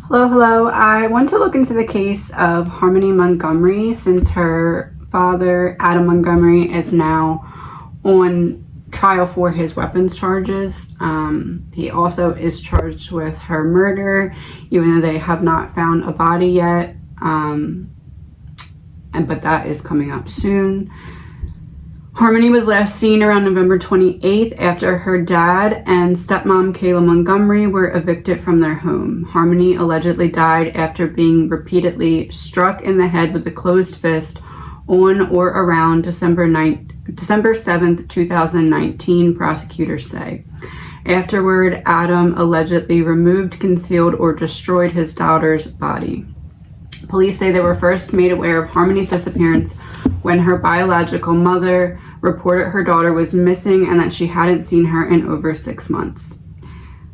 Hello. I want to look into the case of Harmony Montgomery since her father, Adam Montgomery, is now on trial for his weapons charges. He also is charged with her murder, even though they have not found a body yet. But that is coming up soon. Harmony was last seen around November 28th after her dad and stepmom Kayla Montgomery were evicted from their home. Harmony allegedly died after being repeatedly struck in the head with a closed fist on or around December 7th, 2019, prosecutors say. Afterward, Adam allegedly removed, concealed, or destroyed his daughter's body. Police say they were first made aware of Harmony's disappearance when her biological mother reported her daughter was missing and that she hadn't seen her in over 6 months.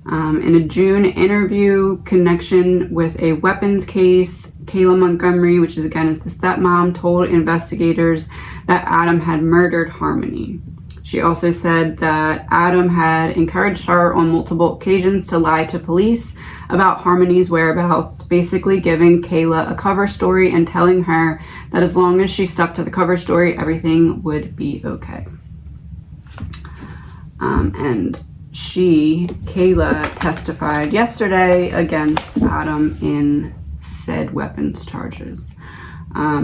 In a June interview connection with a weapons case, Kayla Montgomery, which is the stepmom, told investigators that Adam had murdered Harmony. She also said that Adam had encouraged her on multiple occasions to lie to police about Harmony's whereabouts, basically giving Kayla a cover story and telling her that as long as she stuck to the cover story, everything would be okay. And Kayla, testified yesterday against Adam in said weapons charges.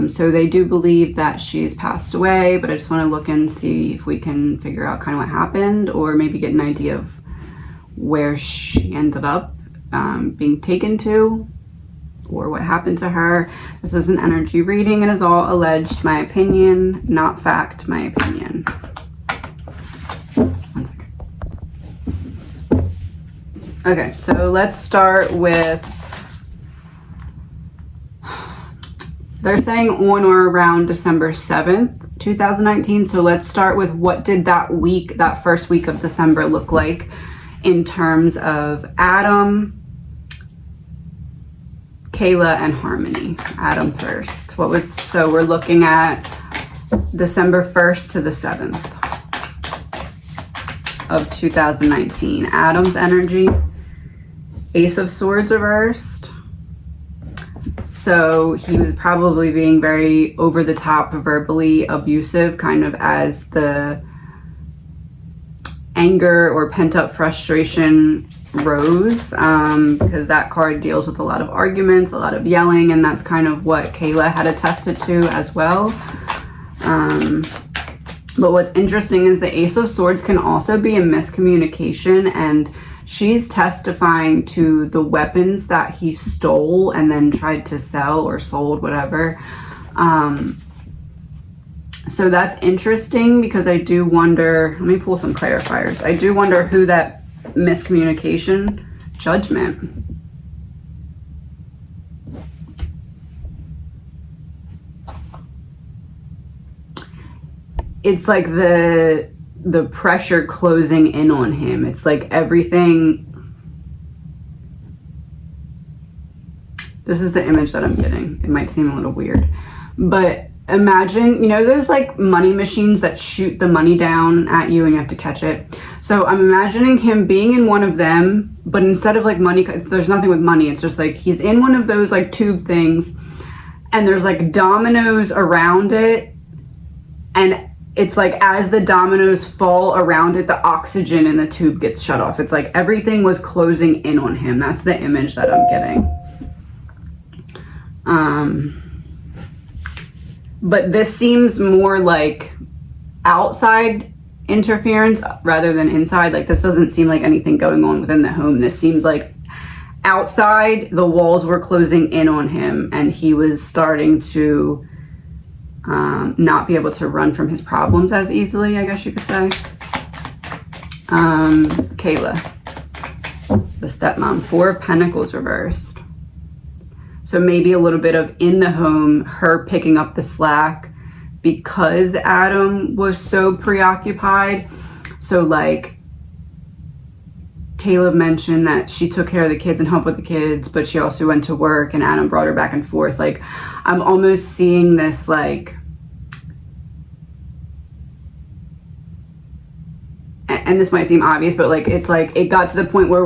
So they do believe that she's passed away, but I just want to look and see if we can figure out kind of what happened, or maybe get an idea of where she ended up being taken to, or what happened to her. This is an energy reading. It is all alleged, my opinion, not fact, my opinion. One second. Okay, so let's start with, they're saying on or around December 7th, 2019. So let's start with, what did that first week of December look like in terms of Adam, Kayla, and Harmony. Adam first. So we're looking at December 1st to the 7th of 2019. Adam's energy, Ace of Swords reversed. So he was probably being very over the top, verbally abusive, kind of as the anger or pent up frustration rose, because that card deals with a lot of arguments, a lot of yelling, and that's kind of what Kayla had attested to as well. But what's interesting is the Ace of Swords can also be a miscommunication, and she's testifying to the weapons that he stole and then tried to sell or sold, whatever. So that's interesting, because I do wonder, let me pull some clarifiers. I do wonder who that miscommunication, Judgment. It's like the pressure closing in on him. It's like everything. This is the image that I'm getting. It might seem a little weird, but imagine, there's like money machines that shoot the money down at you and you have to catch it. So I'm imagining him being in one of them, but instead of like money, there's nothing with money. It's just like he's in one of those like tube things, and there's like dominoes around it, and it's like as the dominoes fall around it, the oxygen in the tube gets shut off. It's like everything was closing in on him. That's the image that I'm getting. But this seems more like outside interference rather than inside. Like, this doesn't seem like anything going on within the home. This seems like outside, the walls were closing in on him, and he was starting to not be able to run from his problems as easily, I guess you could say. Kayla, the stepmom, 4 of Pentacles reversed. So maybe a little bit of in the home, her picking up the slack because Adam was so preoccupied. So like Kayla mentioned that she took care of the kids and helped with the kids, but she also went to work and Adam brought her back and forth. Like, I'm almost seeing this like, and this might seem obvious, but like it's like it got to the point where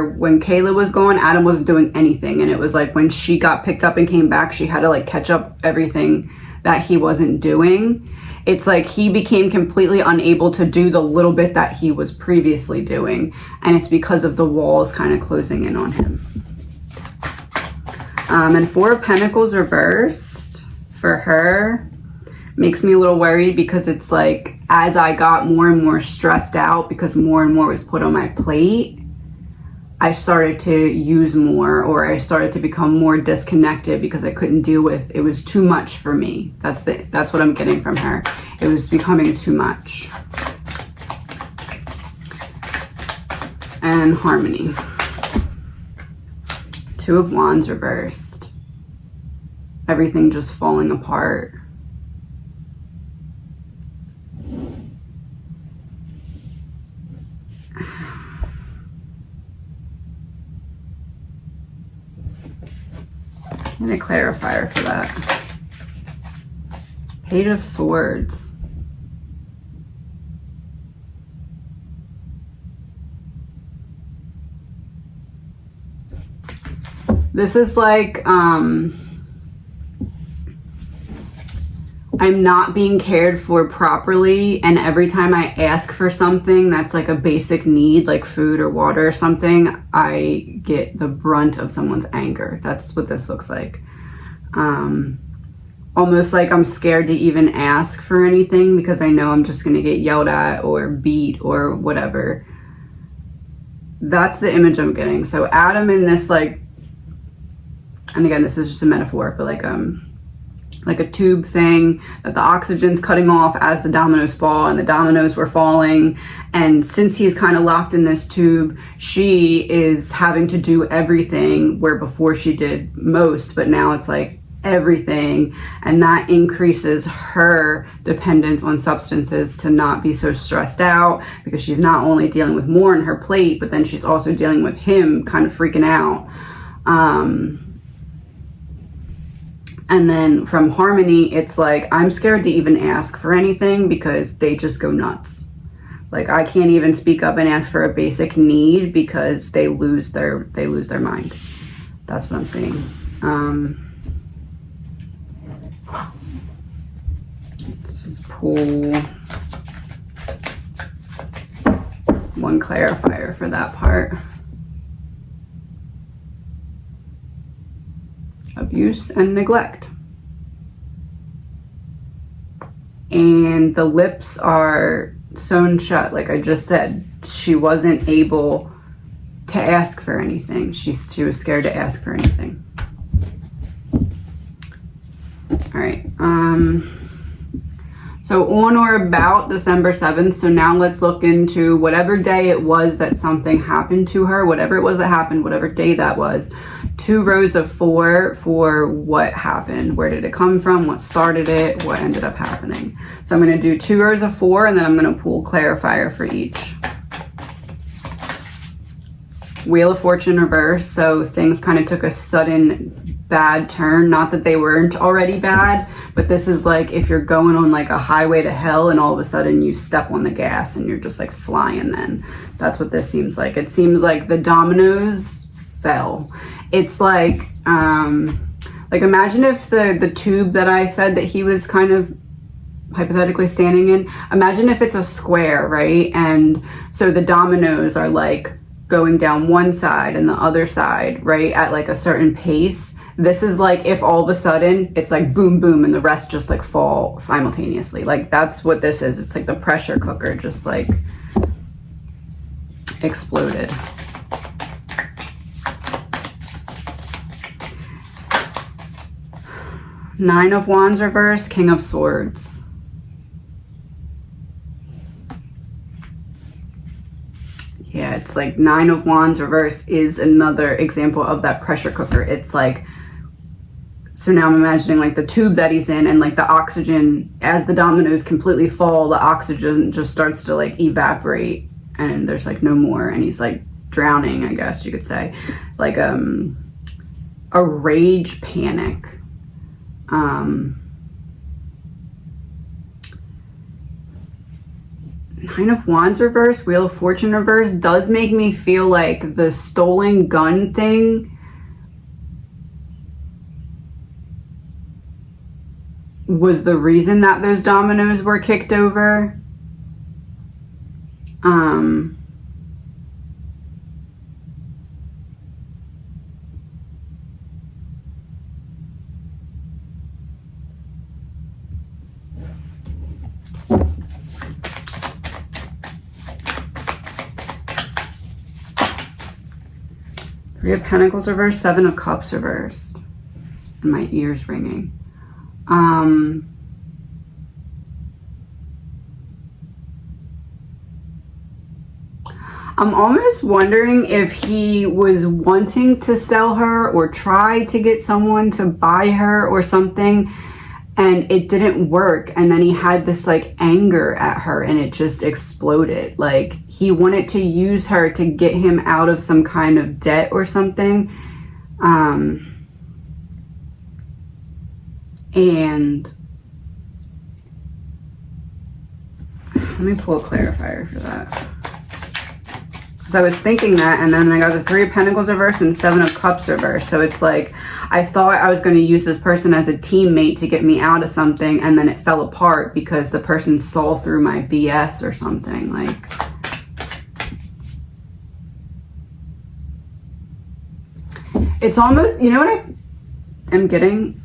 when Kayla was gone, Adam wasn't doing anything, and it was like when she got picked up and came back, she had to like catch up everything that he wasn't doing. It's like he became completely unable to do the little bit that he was previously doing, and it's because of the walls kind of closing in on him. And Four of Pentacles reversed for her makes me a little worried, because it's like as I got more and more stressed out because more and more was put on my plate, I started to use more, or I started to become more disconnected because I couldn't deal with it. Was too much for me. That's what I'm getting from her. It was becoming too much. And Harmony. Two of Wands reversed. Everything just falling apart. I'm going to clarifier for that. Page of Swords. This is like, I'm not being cared for properly, and every time I ask for something that's like a basic need, like food or water or something, I get the brunt of someone's anger. That's what this looks like. Almost like I'm scared to even ask for anything because I know I'm just going to get yelled at or beat or whatever. That's the image I'm getting. So Adam in this, like, and again, this is just a metaphor, but like a tube thing that the oxygen's cutting off as the dominoes fall, and the dominoes were falling, and since he's kind of locked in this tube, she is having to do everything where before she did most, but now it's like everything, and that increases her dependence on substances to not be so stressed out, because she's not only dealing with more on her plate, but then she's also dealing with him kind of freaking out. And then from Harmony, it's like, I'm scared to even ask for anything because they just go nuts. Like, I can't even speak up and ask for a basic need because they lose their mind. That's what I'm seeing. Let's just pull one clarifier for that part. Abuse and neglect. And the lips are sewn shut. Like I just said, she wasn't able to ask for anything. She was scared to ask for anything. All right. So on or about December 7th. So now let's look into whatever day it was that something happened to her, whatever it was that happened, whatever day that was. 2 rows of 4 for what happened. Where did it come from? What started it? What ended up happening? So I'm going to do 2 rows of 4, and then I'm going to pull clarifier for each. Wheel of Fortune reverse. So things kind of took a sudden bad turn. Not that they weren't already bad, but this is like if you're going on like a highway to hell and all of a sudden you step on the gas and you're just like flying. Then that's what this seems like. It seems like the dominoes fell. It's like imagine if the tube that I said that he was kind of hypothetically standing in, imagine if it's a square, right? And so the dominoes are like going down one side and the other side, right, at like a certain pace. This is like if all of a sudden it's like boom, boom, and the rest just like fall simultaneously. Like that's what this is. It's like the pressure cooker just like exploded. Nine of Wands reverse, King of Swords. Yeah, it's like 9 of Wands reverse is another example of that pressure cooker. It's like, so now I'm imagining like the tube that he's in, and like the oxygen, as the dominoes completely fall, the oxygen just starts to like evaporate and there's like no more, and he's like drowning, I guess you could say. Like a rage panic. Nine of Wands reverse, Wheel of Fortune reverse does make me feel like the stolen gun thing was the reason that those dominoes were kicked over. Three of Pentacles reversed, Seven of Cups reversed. And my ears ringing. I'm almost wondering if he was wanting to sell her or try to get someone to buy her or something, and it didn't work, and then he had this like anger at her and it just exploded. Like he wanted to use her to get him out of some kind of debt or something. And let me pull a clarifier for that. Because I was thinking that, and then I got the Three of Pentacles reverse and Seven of Cups reverse. So it's like, I thought I was going to use this person as a teammate to get me out of something, and then it fell apart because the person saw through my BS or something. Like, it's almost, you know what I am getting?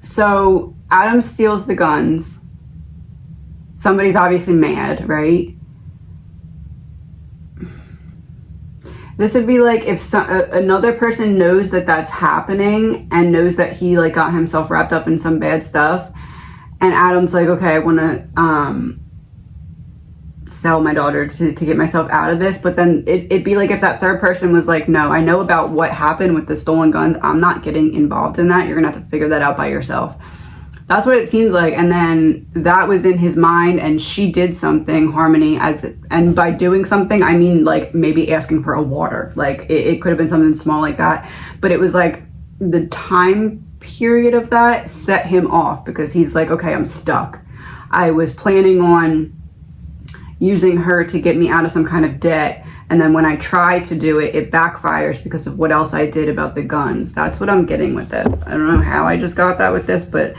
So Adam steals the guns. Somebody's obviously mad, right? This would be like if another person knows that that's happening and knows that he like got himself wrapped up in some bad stuff, and Adam's like, okay, I want to sell my daughter to get myself out of this. But then it'd be like if that third person was like, no, I know about what happened with the stolen guns. I'm not getting involved in that. You're gonna have to figure that out by yourself. That's what it seems like. And then that was in his mind, and she did something, Harmony, and by doing something, I mean like maybe asking for a water. Like it could have been something small like that, but it was like the time period of that set him off because he's like, okay, I'm stuck. I was planning on using her to get me out of some kind of debt, and then when I try to do it, it backfires because of what else I did about the guns. That's what I'm getting with this. I don't know how I just got that with this, but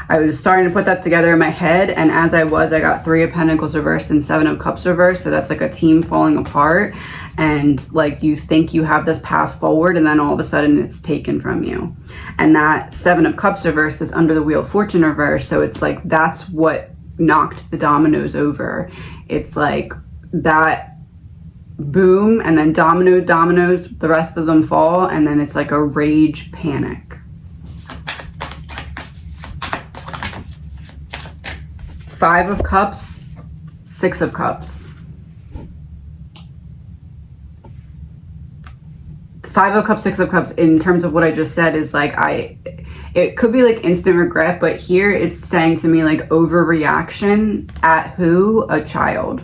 I was starting to put that together in my head, and as I got Three of Pentacles reversed and Seven of Cups reversed. So that's like a team falling apart, and like you think you have this path forward, and then all of a sudden it's taken from you. And that Seven of Cups reversed is under the Wheel of Fortune reversed. So it's like that's what knocked the dominoes over. It's like that boom, and then dominoes, the rest of them fall, and then it's like a rage panic. Five of Cups, Six of Cups. Five of Cups, Six of Cups, in terms of what I just said, is like it could be like instant regret, but here it's saying to me like overreaction at who? A child.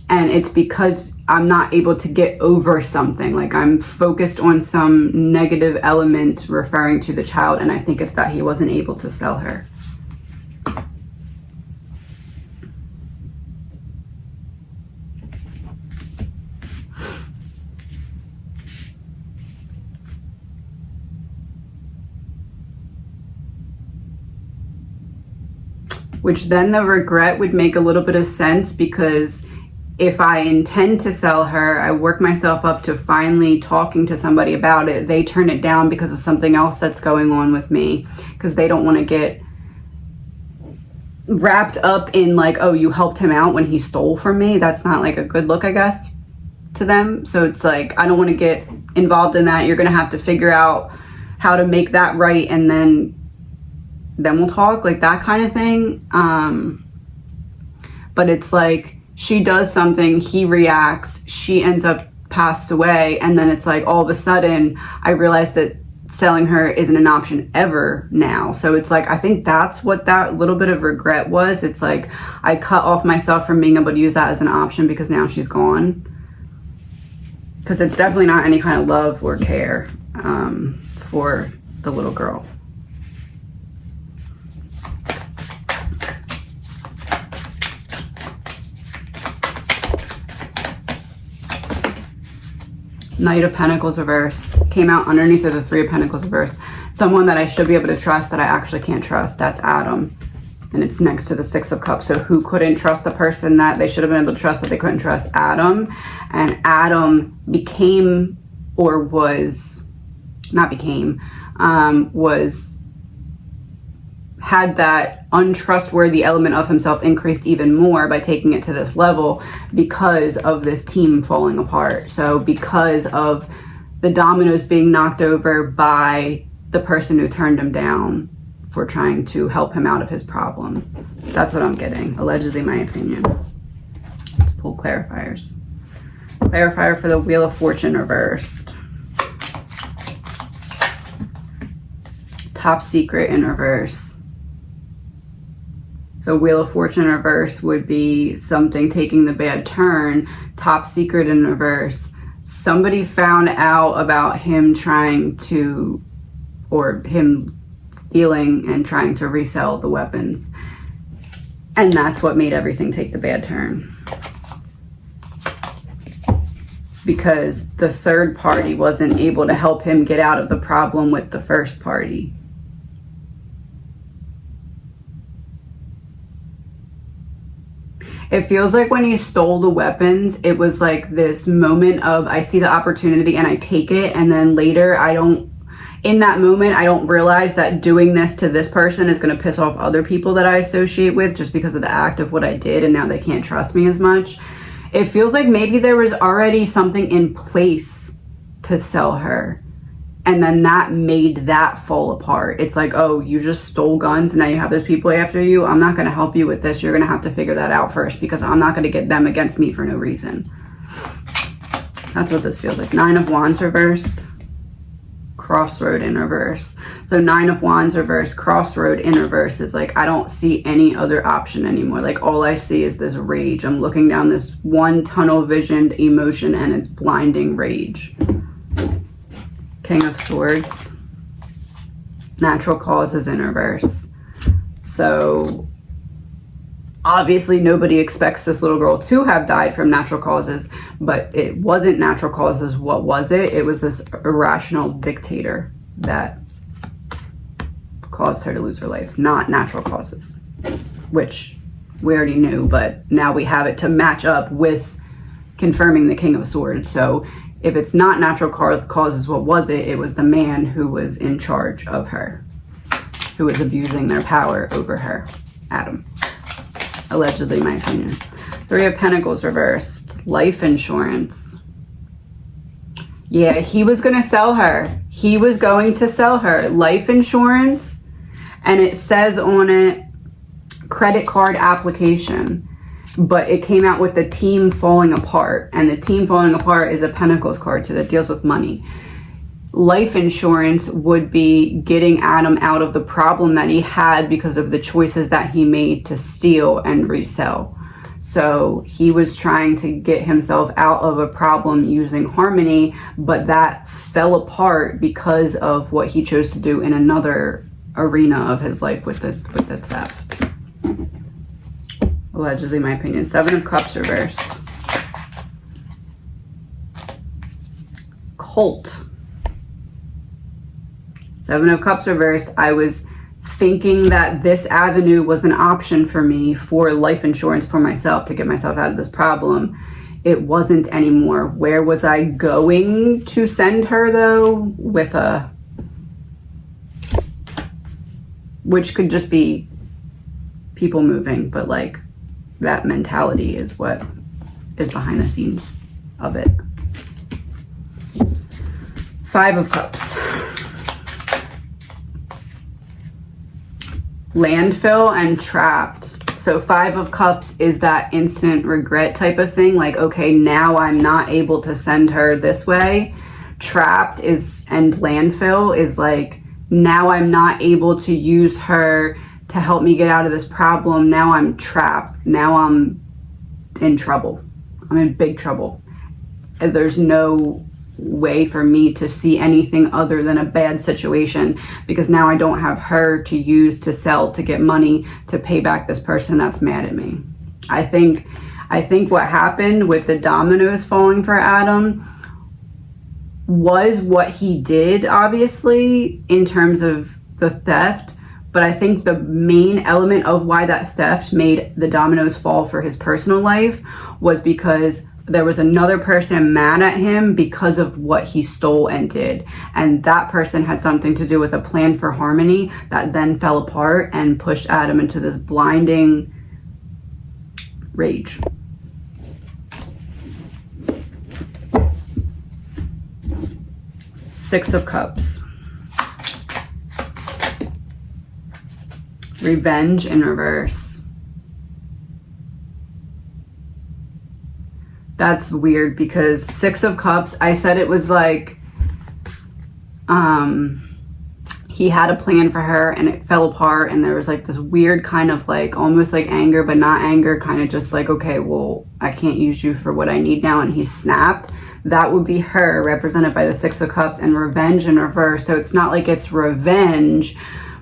And it's because I'm not able to get over something. Like I'm focused on some negative element referring to the child, and I think it's that he wasn't able to sell her. Which then the regret would make a little bit of sense, because if I intend to sell her, I work myself up to finally talking to somebody about it. They turn it down because of something else that's going on with me, because they don't want to get wrapped up in like, oh, you helped him out when he stole from me. That's not like a good look, I guess, to them. So it's like, I don't want to get involved in that. You're going to have to figure out how to make that right, and then we'll talk, like that kind of thing. But it's like she does something, he reacts, she ends up passed away, and then it's like all of a sudden I realized that selling her isn't an option ever now. So it's like, I think that's what that little bit of regret was. It's like I cut off myself from being able to use that as an option because now she's gone. Because it's definitely not any kind of love or care for the little girl. Knight of Pentacles reversed. Came out underneath of the Three of Pentacles reversed. Someone that I should be able to trust that I actually can't trust. That's Adam. And it's next to the Six of Cups. So who couldn't trust the person that they should have been able to trust that they couldn't trust? Adam. And Adam became, or was, not became, had that untrustworthy element of himself increased even more by taking it to this level because of this team falling apart. So because of the dominoes being knocked over by the person who turned him down for trying to help him out of his problem. That's what I'm getting. Allegedly, my opinion. Let's pull clarifiers. Clarifier for the Wheel of Fortune reversed. Top secret in reverse. So Wheel of Fortune reverse would be something taking the bad turn. Top secret in reverse. Somebody found out about him trying to, or him stealing and trying to resell the weapons. And that's what made everything take the bad turn. Because the third party wasn't able to help him get out of the problem with the first party. It feels like when he stole the weapons, it was like this moment of, I see the opportunity and I take it, and then later in that moment, I don't realize that doing this to this person is going to piss off other people that I associate with just because of the act of what I did, and now they can't trust me as much. It feels like maybe there was already something in place to sell her, and then that made that fall apart. It's like, oh, you just stole guns and now you have those people after you. I'm not going to help you with this. You're going to have to figure that out first, because I'm not going to get them against me for no reason. That's what this feels like. Nine of Wands reversed. Crossroad in reverse. So Nine of Wands reverse, Crossroad in reverse is like, I don't see any other option anymore. Like, all I see is this rage. I'm looking down this one tunnel visioned emotion and it's blinding rage. King of Swords. Natural causes in reverse. So obviously nobody expects this little girl to have died from natural causes, but it wasn't natural causes. What was it? It was this irrational dictator that caused her to lose her life, not natural causes, which we already knew, but now we have it to match up with confirming the King of Swords. So if it's not natural causes, what was it? It was the man who was in charge of her, who was abusing their power over her, Adam. Allegedly, my opinion. Three of Pentacles reversed. Life insurance. Yeah, he was going to sell her. He was going to sell her life insurance. And it says on it, credit card application. But it came out with the team falling apart. And the team falling apart is a Pentacles card, so that deals with money. Life insurance would be getting Adam out of the problem that he had because of the choices that he made to steal and resell. So he was trying to get himself out of a problem using harmony, but that fell apart because of what he chose to do in another arena of his life with the theft. Allegedly, my opinion. Seven of Cups reversed. Colt. Seven of Cups reversed. I was thinking that this avenue was an option for me for life insurance for myself to get myself out of this problem. It wasn't anymore. Where was I going to send her though? With a, which could just be people moving, but like that mentality is what is behind the scenes of it. Five of Cups. Landfill and trapped. So Five of Cups is that instant regret type of thing. Like, okay, now I'm not able to send her this way. Trapped is, and landfill is like, now I'm not able to use her to help me get out of this problem. Now I'm trapped. Now I'm in trouble. I'm in big trouble. And there's no way for me to see anything other than a bad situation, because now I don't have her to use to sell to get money to pay back this person that's mad at me. I think what happened with the dominoes falling for Adam was what he did, obviously, in terms of the theft. But I think the main element of why that theft made the dominoes fall for his personal life was because there was another person mad at him because of what he stole and did. And that person had something to do with a plan for Harmony that then fell apart and pushed Adam into this blinding rage. Six of Cups. Revenge in reverse. That's weird because Six of Cups, I said it was like he had a plan for her and it fell apart, and there was like this weird kind of like almost like anger but not anger, kind of just like, okay, well, I can't use you for what I need now, and he snapped. That would be her, represented by the Six of Cups, and revenge in reverse. So it's not like it's revenge,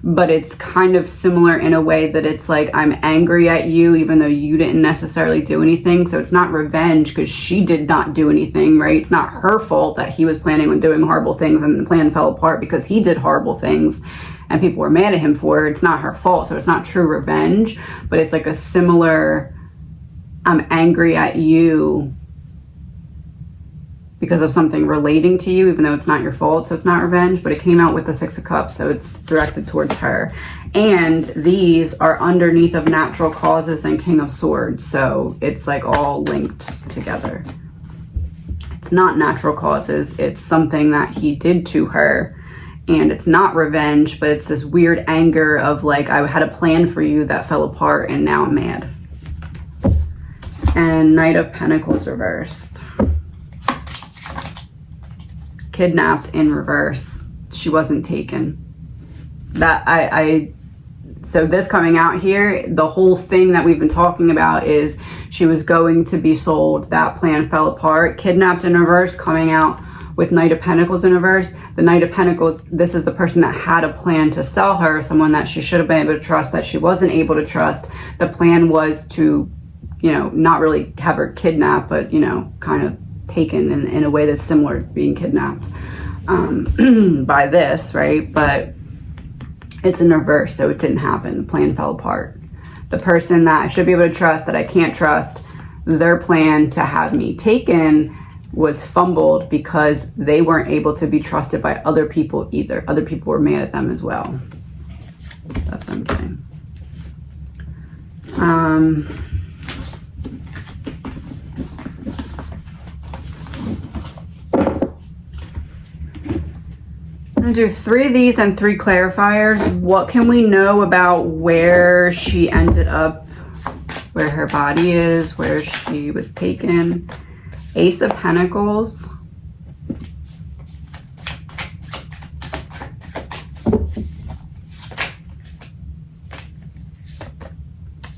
but it's kind of similar in a way that it's like, I'm angry at you even though you didn't necessarily do anything. So it's not revenge because she did not do anything, right? It's not her fault that he was planning on doing horrible things and the plan fell apart because he did horrible things and people were mad at him for it. It's not her fault. So it's not true revenge, but it's like a similar, I'm angry at you because of something relating to you, even though it's not your fault. So it's not revenge, but it came out with the Six of Cups, so it's directed towards her. And these are underneath of natural causes and King of Swords, so it's like all linked together. It's not natural causes, it's something that he did to her, and it's not revenge, but it's this weird anger of like, I had a plan for you that fell apart and now I'm mad. And Knight of Pentacles reversed. Kidnapped in reverse. She wasn't taken. So this coming out here, the whole thing that we've been talking about is she was going to be sold. That plan fell apart. Kidnapped in reverse, coming out with Knight of Pentacles in reverse. The Knight of Pentacles, this is the person that had a plan to sell her, someone that she should have been able to trust, that she wasn't able to trust. The plan was to, you know, not really have her kidnapped, but, you know, kind of taken in a way that's similar to being kidnapped by this, right? But it's in reverse, so it didn't happen. The plan fell apart. The person that I should be able to trust, that I can't trust, their plan to have me taken was fumbled because they weren't able to be trusted by other people either. Other people were mad at them as well. That's what I'm getting. I'm gonna do 3 of these and 3 clarifiers. What can we know about where she ended up, where her body is, where she was taken? Ace of Pentacles.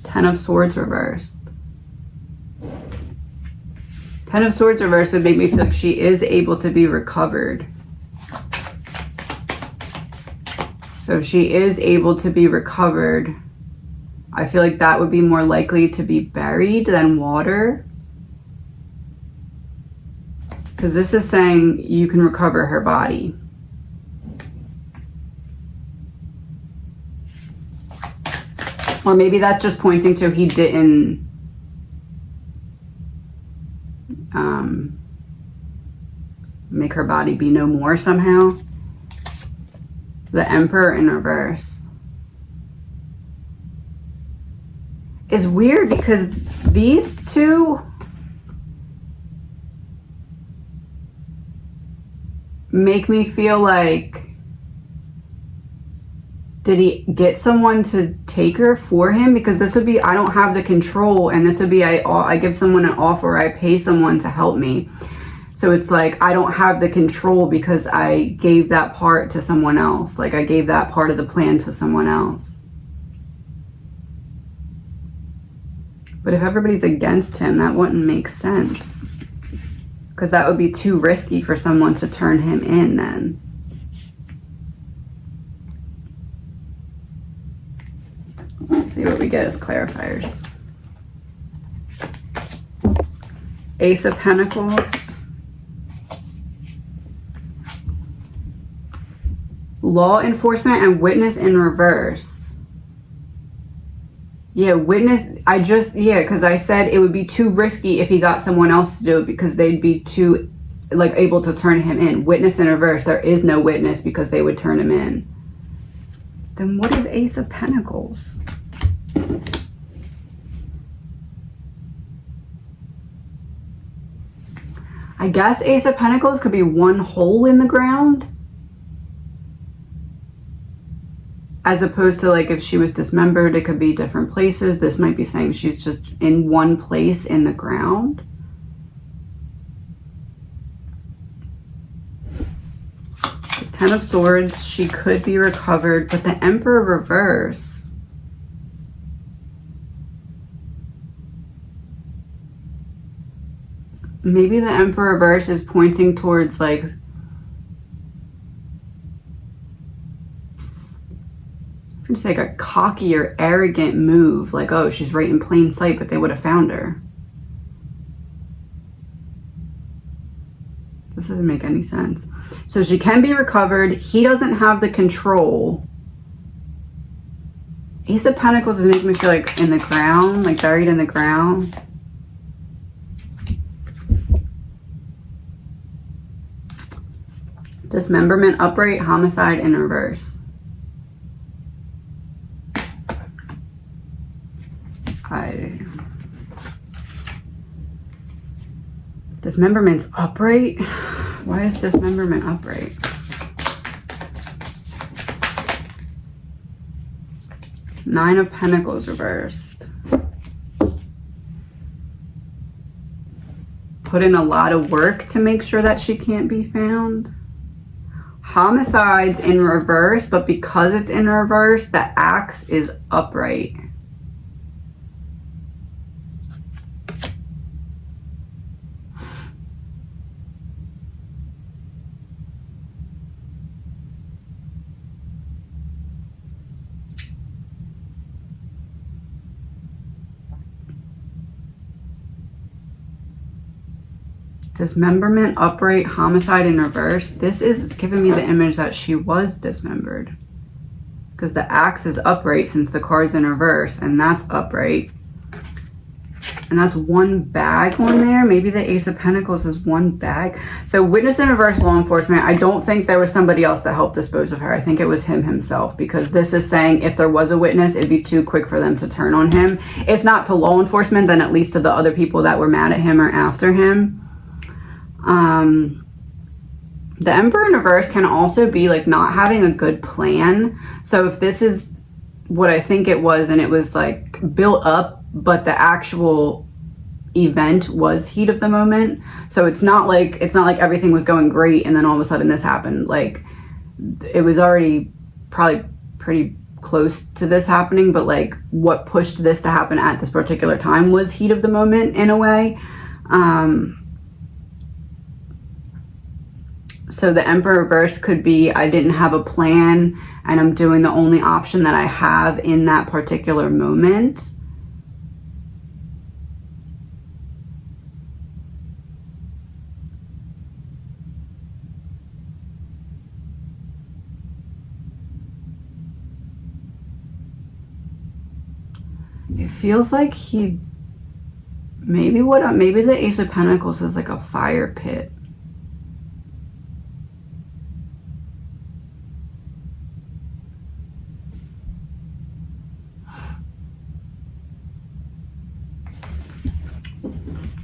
Ten of Swords reversed. Ten of Swords reversed would make me feel like she is able to be recovered. So if she is able to be recovered, I feel like that would be more likely to be buried than water. Because this is saying you can recover her body. Or maybe that's just pointing to he didn't make her body be no more somehow. The Emperor in reverse is weird because these two make me feel like, did he get someone to take her for him? Because this would be, I don't have the control, and this would be, I give someone an offer, I pay someone to help me. So it's like, I don't have the control because I gave that part to someone else. Like I gave that part of the plan to someone else. But if everybody's against him, that wouldn't make sense. Because that would be too risky for someone to turn him in then. Let's see what we get as clarifiers. Ace of Pentacles. law enforcement and witness in reverse. Yeah, witness, because I said it would be too risky if he got someone else to do it because they'd be too, like, able to turn him in. Witness in reverse, there is no witness because they would turn him in. Then what is Ace of Pentacles? I guess Ace of Pentacles could be one hole in the ground. As opposed to, like, if she was dismembered, it could be different places. This might be saying she's just in one place in the ground. This Ten of Swords, she could be recovered, but the Emperor reverse. Maybe the Emperor reverse is pointing towards, like, it's like a cocky or arrogant move, like, oh, she's right in plain sight, but they would have found her. This doesn't make any sense. So she can be recovered. He doesn't have the control. Ace of Pentacles is making me feel like in the ground, like buried in the ground. Dismemberment upright, homicide in reverse. Dismemberment's upright? Why is dismemberment upright? Nine of Pentacles reversed. Put in a lot of work to make sure that she can't be found. Homicide's in reverse, but because it's in reverse, the axe is upright. Dismemberment, upright, homicide in reverse. This is giving me the image that she was dismembered. Because the axe is upright since the card's in reverse, and that's upright. And that's one bag on there. Maybe the Ace of Pentacles is one bag. So witness in reverse, law enforcement. I don't think there was somebody else that helped dispose of her. I think it was him himself, because this is saying if there was a witness, it'd be too quick for them to turn on him. If not to law enforcement, then at least to the other people that were mad at him or after him. The Emperor in reverse can also be like not having a good plan. So if this is what I think it was, and it was like built up, but the actual event was heat of the moment. So it's not like everything was going great and then all of a sudden this happened. Like it was already probably pretty close to this happening, but like what pushed this to happen at this particular time was heat of the moment in a way. So the Emperor reverse could be, I didn't have a plan and I'm doing the only option that I have in that particular moment. It feels like maybe the Ace of Pentacles is like a fire pit.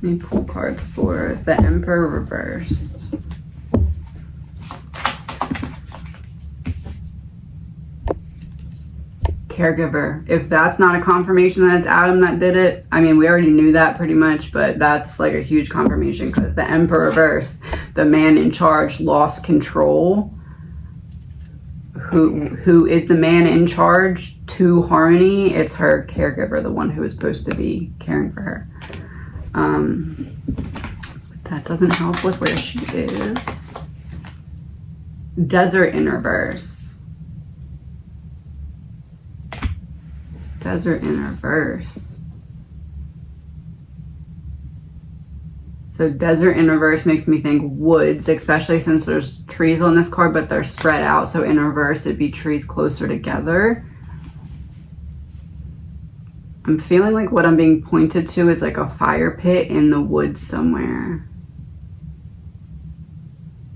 Let me pull cards for the Emperor reversed. Caregiver. If that's not a confirmation that it's Adam that did it, I mean, we already knew that pretty much, but that's like a huge confirmation because the Emperor reversed, the man in charge lost control. Who is the man in charge to Harmony? It's her caregiver, the one who is supposed to be caring for her. That doesn't help with where she is. Desert in reverse. Desert in reverse. So desert in reverse makes me think woods, especially since there's trees on this card, but they're spread out. So in reverse, it'd be trees closer together. I'm feeling like what I'm being pointed to is like a fire pit in the woods somewhere.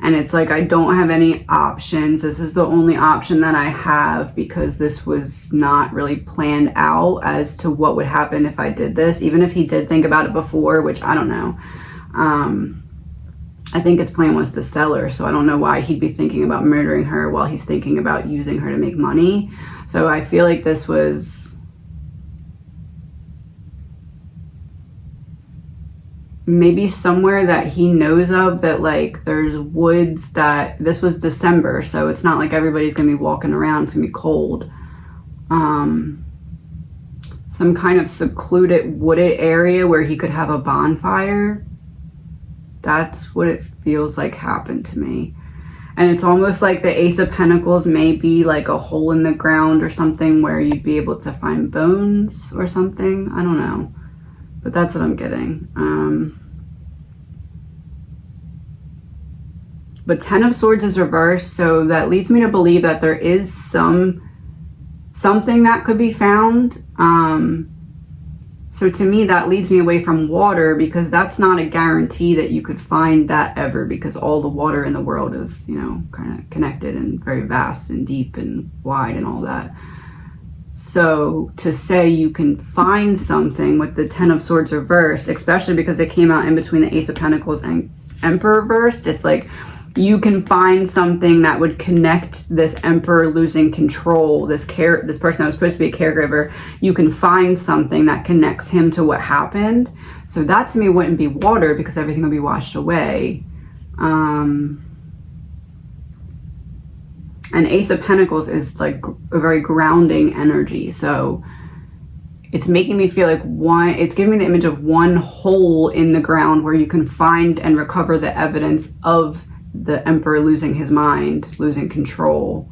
And it's like I don't have any options. This is the only option that I have because this was not really planned out as to what would happen if I did this. Even if he did think about it before, which I don't know. I think his plan was to sell her. So I don't know why he'd be thinking about murdering her while he's thinking about using her to make money. So I feel like this was maybe somewhere that he knows of, that like there's woods, that this was December, so it's not like everybody's gonna be walking around, it's gonna be cold. Some kind of secluded wooded area where he could have a bonfire. That's what it feels like happened to me. And it's almost like the Ace of Pentacles may be like a hole in the ground or something where you'd be able to find bones or something. I don't know, but that's what I'm getting. But Ten of Swords is reversed, so that leads me to believe that there is something that could be found. So to me, that leads me away from water, because that's not a guarantee that you could find that ever, because all the water in the world is, you know, kind of connected and very vast and deep and wide and all that. So to say you can find something with the Ten of Swords reversed, especially because it came out in between the Ace of Pentacles and Emperor reversed, it's like you can find something that would connect this Emperor losing control, this person that was supposed to be a caregiver. You can find something that connects him to what happened. So that to me wouldn't be water, because everything will be washed away. And Ace of Pentacles is like a very grounding energy. So it's making me feel like it's giving me the image of one hole in the ground where you can find and recover the evidence of the Emperor losing his mind, losing control.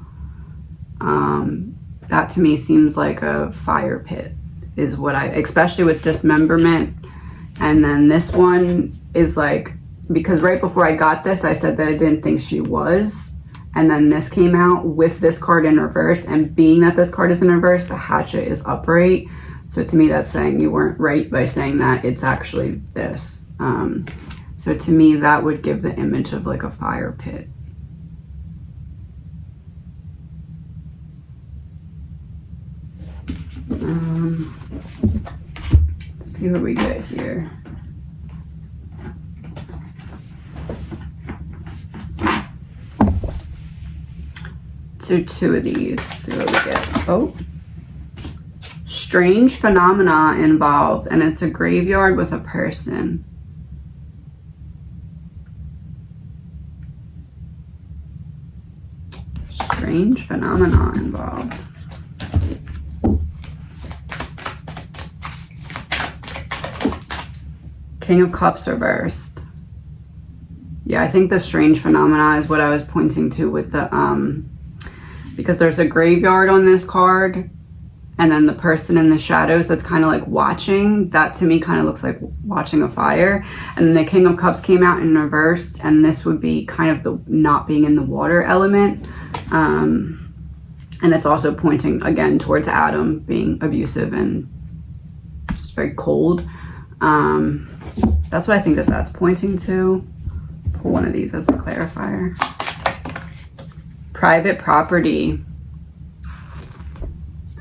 That to me seems like a fire pit is what especially with dismemberment. And then this one is like, because right before I got this, I said that I didn't think she was. And then this came out with this card in reverse. And being that this card is in reverse, the hatchet is upright. So to me, that's saying you weren't right by saying that it's actually this. So to me, that would give the image of like a fire pit. Let's see what we get here. Do two of these, see what we get. Oh, strange phenomena involved, and it's a graveyard with a person. Strange phenomena involved. King of Cups reversed. Yeah, I think the strange phenomena is what I was pointing to with the because there's a graveyard on this card, and then the person in the shadows that's kind of like watching, that to me kind of looks like watching a fire. And then the King of Cups came out in reverse, and this would be kind of the not being in the water element. And it's also pointing again towards Adam being abusive and just very cold. That's what I think that's pointing to. Pull one of these as a clarifier. Private property,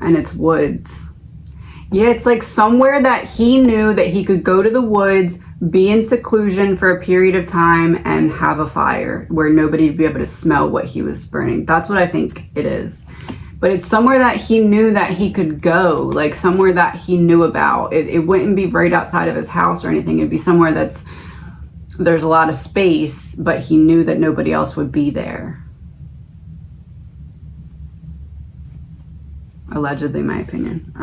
and it's woods. Yeah, it's like somewhere that he knew that he could go to the woods, be in seclusion for a period of time, and have a fire where nobody would be able to smell what he was burning. That's what I think it is. But it's somewhere that he knew that he could go, like somewhere that he knew about. It wouldn't be right outside of his house or anything. It'd be somewhere there's a lot of space, but he knew that nobody else would be there. Allegedly, my opinion.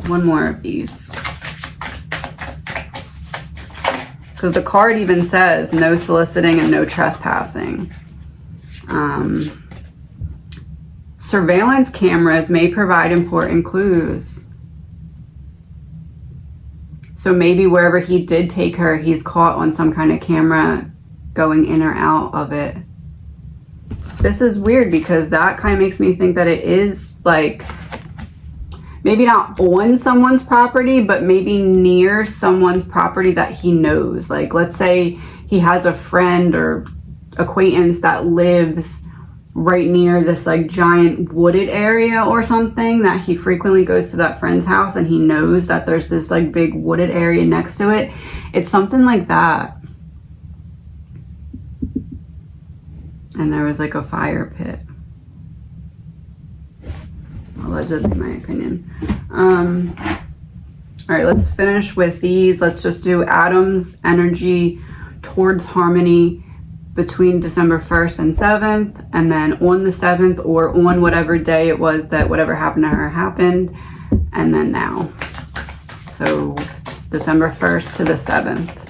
One more of these. Because the card even says no soliciting and no trespassing. Surveillance cameras may provide important clues. So maybe wherever he did take her, he's caught on some kind of camera going in or out of it. This is weird because that kind of makes me think that it is like maybe not on someone's property, but maybe near someone's property that he knows. Like, let's say he has a friend or acquaintance that lives right near this like giant wooded area or something, that he frequently goes to that friend's house and he knows that there's this like big wooded area next to it. It's something like that. And there was like a fire pit. Well, that's just my opinion. All right, let's finish with these. Let's just do Adam's energy towards Harmony between December 1st and 7th, and then on the 7th or on whatever day it was that whatever happened to her happened, and then now. So December 1st to the 7th.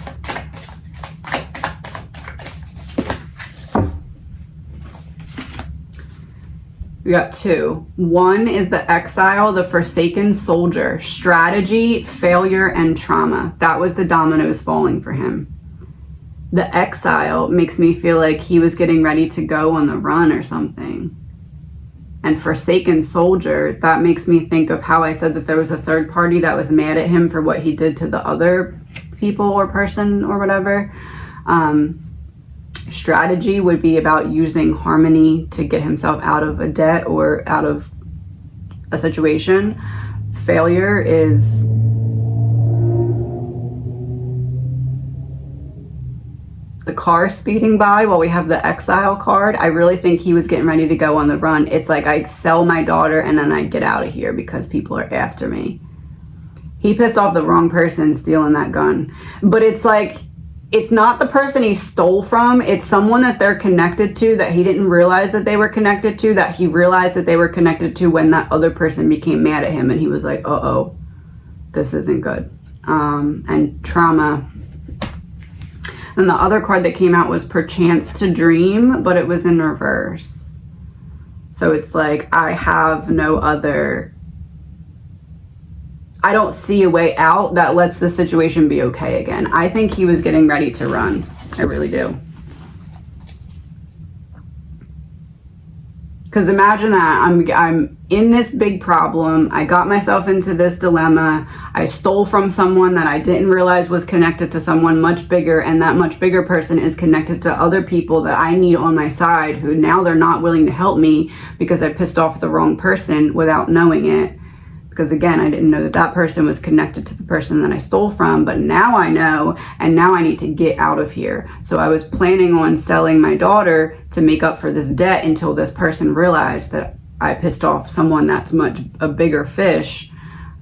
We got two. One is the Exile, the Forsaken Soldier. Strategy, failure, and trauma. That was the dominoes falling for him. The Exile makes me feel like he was getting ready to go on the run or something. And Forsaken Soldier, that makes me think of how I said that there was a third party that was mad at him for what he did to the other people or person or whatever. Strategy would be about using Harmony to get himself out of a debt or out of a situation. Failure is the car speeding by while we have the Exile card. I really think he was getting ready to go on the run. It's like I sell my daughter and then I get out of here because people are after me. He pissed off the wrong person stealing that gun. But it's like, it's not the person he stole from. It's someone that they're connected to that he didn't realize that they were connected to, that he realized that they were connected to when that other person became mad at him and he was like, uh-oh, this isn't good. And trauma. And the other card that came out was Perchance to Dream, but it was in reverse. So it's like, I have no other, I don't see a way out that lets the situation be okay again. I think he was getting ready to run. I really do. Because imagine that, I'm in this big problem. I got myself into this dilemma. I stole from someone that I didn't realize was connected to someone much bigger, and that much bigger person is connected to other people that I need on my side, who now they're not willing to help me because I pissed off the wrong person without knowing it. Because again, I didn't know that that person was connected to the person that I stole from, but now I know, and now I need to get out of here. So I was planning on selling my daughter to make up for this debt until this person realized that I pissed off someone that's much a bigger fish.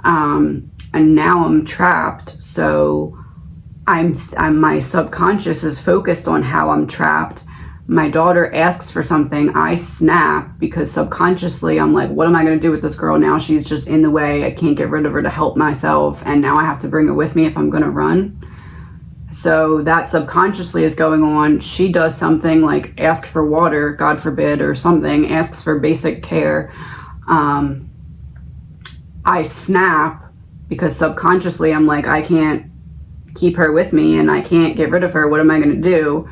And now I'm trapped. So I'm my subconscious is focused on how I'm trapped. My daughter asks for something, I snap because subconsciously I'm like, what am I going to do with this girl now? She's just in the way. I can't get rid of her to help myself. And now I have to bring her with me if I'm going to run. So that subconsciously is going on. She does something like ask for water, God forbid, or something, asks for basic care. I snap because subconsciously I'm like, I can't keep her with me and I can't get rid of her. What am I going to do?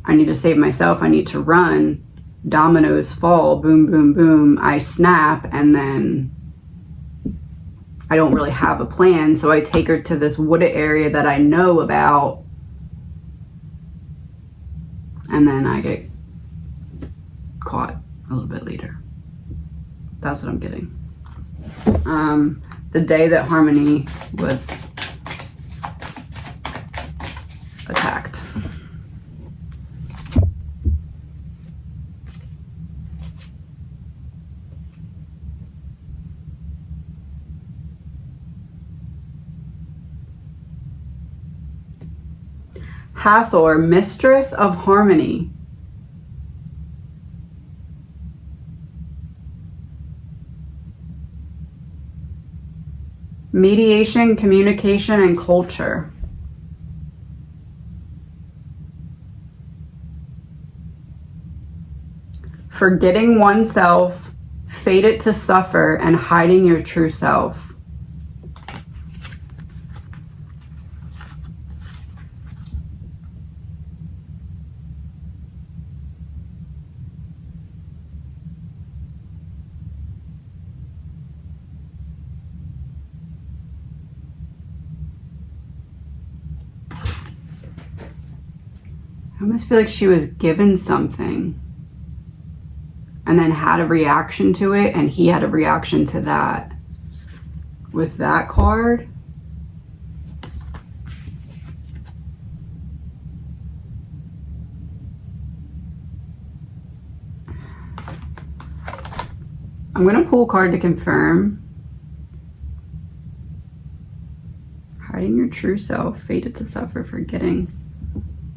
I need to save myself. I need to run. Dominoes fall. Boom, boom, boom. I snap, and then I don't really have a plan. So I take her to this wooded area that I know about, and then I get caught a little bit later. That's what I'm getting. The day that Harmony was attacked. Hathor, Mistress of Harmony. Mediation, communication, and culture. Forgetting oneself, fated to suffer, and hiding your true self. I almost feel like she was given something and then had a reaction to it, and he had a reaction to that with that card. I'm going to pull a card to confirm. Hiding your true self, fated to suffer, forgetting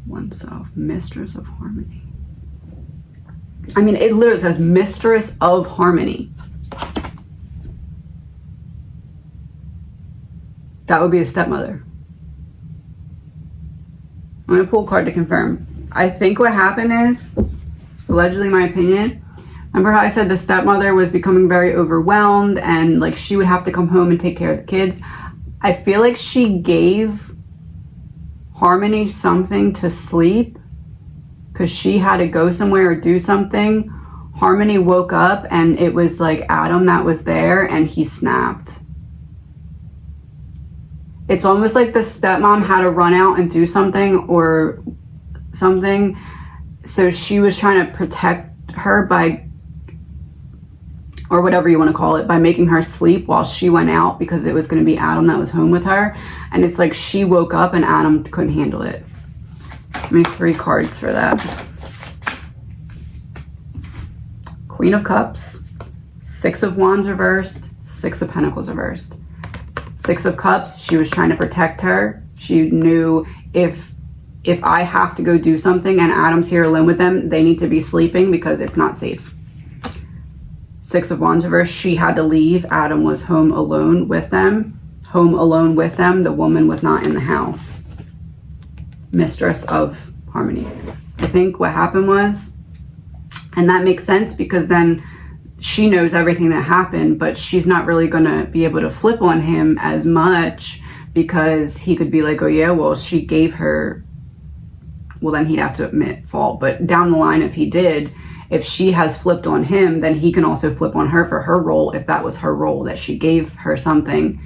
oneself, mistress of harmony. I mean, it literally says mistress of harmony. That would be a stepmother. I'm going to pull a card to confirm. I think what happened is, allegedly my opinion, remember how I said the stepmother was becoming very overwhelmed and like she would have to come home and take care of the kids? I feel like she gave Harmony something to sleep because she had to go somewhere or do something. Harmony woke up and it was like Adam that was there and he snapped. It's almost like the stepmom had to run out and do something or something. So she was trying to protect her by, or whatever you want to call it, by making her sleep while she went out because it was going to be Adam that was home with her. And it's like she woke up and Adam couldn't handle it. Give me 3 cards for that. Queen of Cups, 6 of Wands reversed, 6 of Pentacles reversed. 6 of Cups, she was trying to protect her. She knew if I have to go do something and Adam's here alone with them, they need to be sleeping because it's not safe. 6 of Wands reversed, she had to leave. Adam was home alone with them. Home alone with them. The woman was not in the house. Mistress of harmony. I think what happened was, and that makes sense because then she knows everything that happened, but she's not really going to be able to flip on him as much because he could be like, oh yeah, well, she gave her, well, then he'd have to admit fault. But down the line, if he did, if she has flipped on him, then he can also flip on her for her role, if that was her role, that she gave her something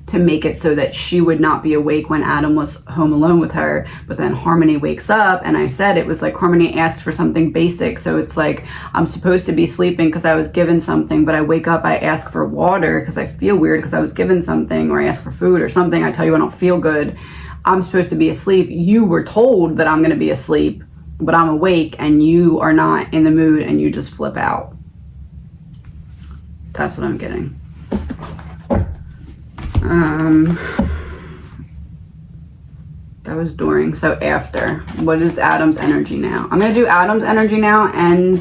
to make it so that she would not be awake when Adam was home alone with her. But then Harmony wakes up, and I said it was like Harmony asked for something basic. So it's like I'm supposed to be sleeping because I was given something, but I wake up, I ask for water because I feel weird because I was given something, or I ask for food or something. I tell you I don't feel good. I'm supposed to be asleep. You were told that I'm going to be asleep, but I'm awake and you are not in the mood and you just flip out. That's what I'm getting. That was during, so after. What is Adam's energy now? I'm going to do Adam's energy now and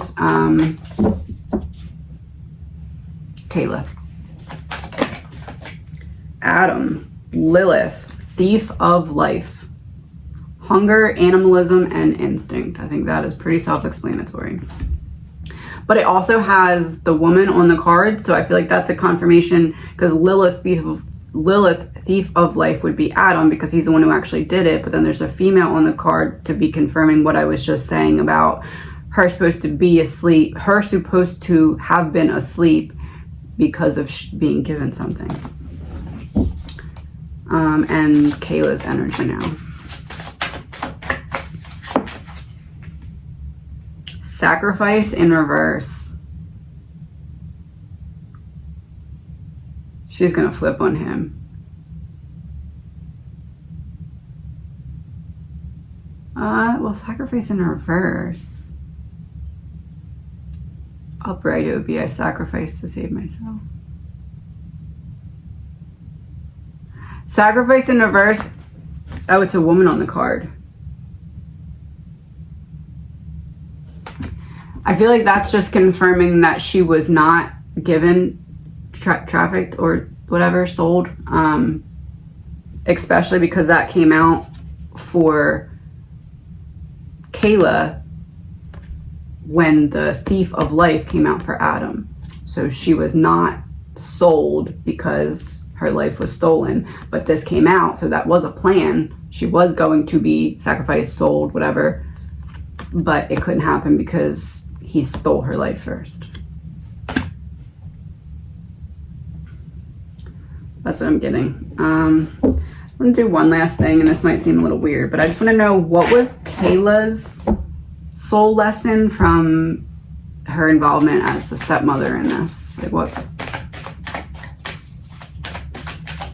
Kayla. Adam, Lilith, thief of life. Hunger, animalism, and instinct. I think that is pretty self-explanatory. But it also has the woman on the card, so I feel like that's a confirmation because Lilith, thief of life would be Adam because he's the one who actually did it. But then there's a female on the card to be confirming what I was just saying about her supposed to be asleep. Her supposed to have been asleep because of being given something. And Kayla's energy now. Sacrifice in reverse. She's gonna flip on him. Well, sacrifice in reverse. Upright, it would be I sacrifice to save myself. Sacrifice in reverse. Oh, it's a woman on the card. I feel like that's just confirming that she was not given, trafficked or whatever, sold. Especially because that came out for Kayla when the thief of life came out for Adam. So she was not sold because her life was stolen, but this came out, so that was a plan. She was going to be sacrificed, sold, whatever, but it couldn't happen because he stole her life first. That's what I'm getting. I'm going to do one last thing, and this might seem a little weird, but I just want to know, what was Kayla's soul lesson from her involvement as a stepmother in this? Like, what?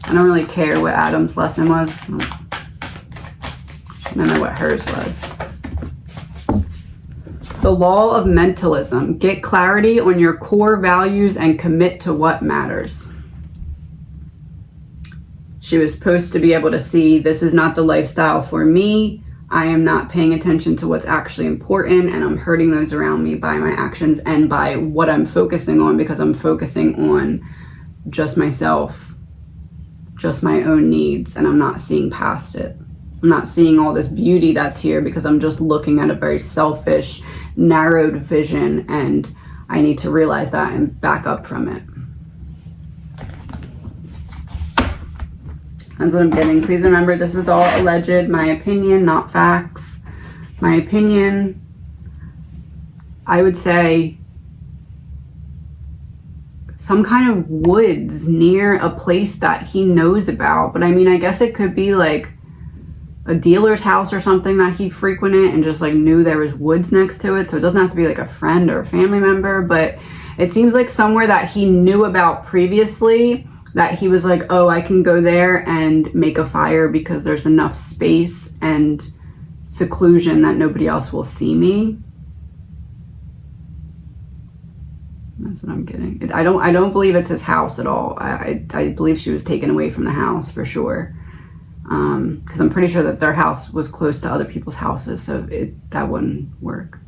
I don't really care what Adam's lesson was. I don't know what hers was. The law of mentalism. Get clarity on your core values and commit to what matters. She was supposed to be able to see, this is not the lifestyle for me. I am not paying attention to what's actually important, and I'm hurting those around me by my actions and by what I'm focusing on, because I'm focusing on just myself, just my own needs, and I'm not seeing past it. I'm not seeing all this beauty that's here because I'm just looking at a very selfish, narrowed vision, and I need to realize that and back up from it. That's what I'm getting. Please remember, this is all alleged, my opinion, not facts. My opinion, I would say some kind of woods near a place that he knows about. But I mean, I guess it could be like a dealer's house or something that he frequented and just like knew there was woods next to it. So it doesn't have to be like a friend or a family member, but it seems like somewhere that he knew about previously, that he was like, oh, I can go there and make a fire because there's enough space and seclusion that nobody else will see me. That's what I'm getting. I don't believe it's his house at all. I believe she was taken away from the house for sure. Because I'm pretty sure that their house was close to other people's houses, so that wouldn't work.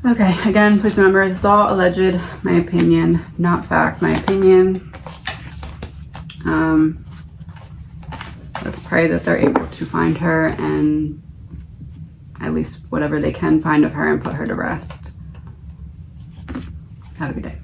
Okay, again, please remember, this is all alleged, my opinion, not fact, my opinion. Let's pray that they're able to find her, and at least whatever they can find of her, and put her to rest. Have a good day.